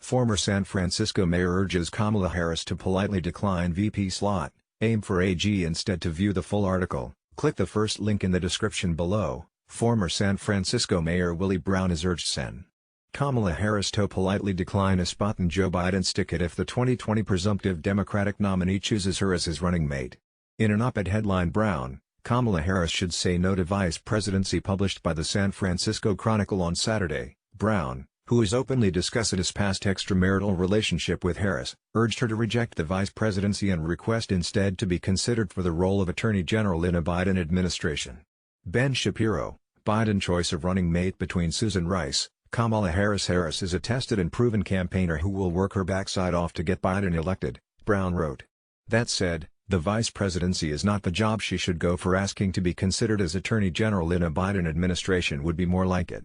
Former San Francisco mayor urges Kamala Harris to politely decline VP slot, aim for AG instead. To view the full article, click the first link in the description below. Former San Francisco MayorWillie Brownhas urged Sen. Kamala Harris to politely decline a spot in Joe Biden's ticket if the 2020 presumptive Democratic nominee chooses her as his running mate. In an op-ed headline Kamala Harris should say no to vice presidency published by the San Francisco Chronicle on Saturday, Brown, who has openly discussed his past extramarital relationship with Harris, urged her to reject the vice presidency and request instead to be considered for the role of Attorney General in a Biden administration. Ben Shapiro, Biden choice of running mate between Susan Rice, Kamala Harris. Harris is a tested and proven campaigner who will work her backside off to get Biden elected, Brown wrote. That said, the vice presidency is not the job she should go for. Asking to be considered as Attorney General in a Biden administration would be more like it.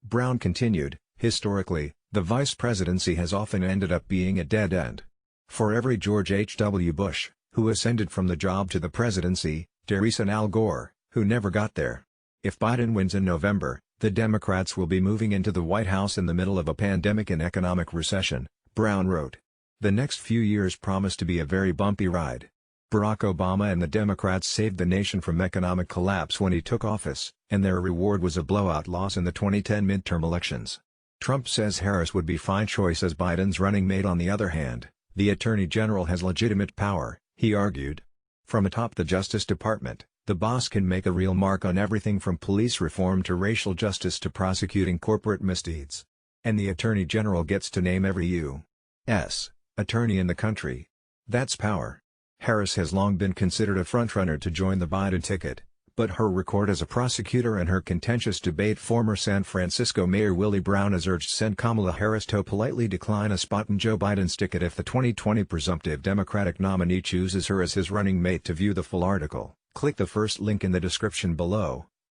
Brown continued, historically, the vice presidency has often ended up being a dead end. For every George H.W. Bush, who ascended from the job to the presidency, there is an Al Gore, who never got there. If Biden wins in November, the Democrats will be moving into the White House in the middle of a pandemic and economic recession, Brown wrote. The next few years promise to be a very bumpy ride. Barack Obama and the Democrats saved the nation from economic collapse when he took office, and their reward was a blowout loss in the 2010 midterm elections. Trump says Harris would be fine choice as Biden's running mate. On the other hand, the Attorney General has legitimate power, he argued. From atop the Justice Department, the boss can make a real mark on everything from police reform to racial justice to prosecuting corporate misdeeds. And the Attorney General gets to name every U.S. attorney in the country. That's power. Harris has long been considered a frontrunner to join the Biden ticket, but her record as a prosecutor and her contentious debate. Former San Francisco MayorWillie Brownhas urged Sen. Kamala Harris to politely decline a spot in Joe Biden's ticket if the 2020 presumptive Democratic nominee chooses her as his running mate. To view the full article, click the first link in the description below.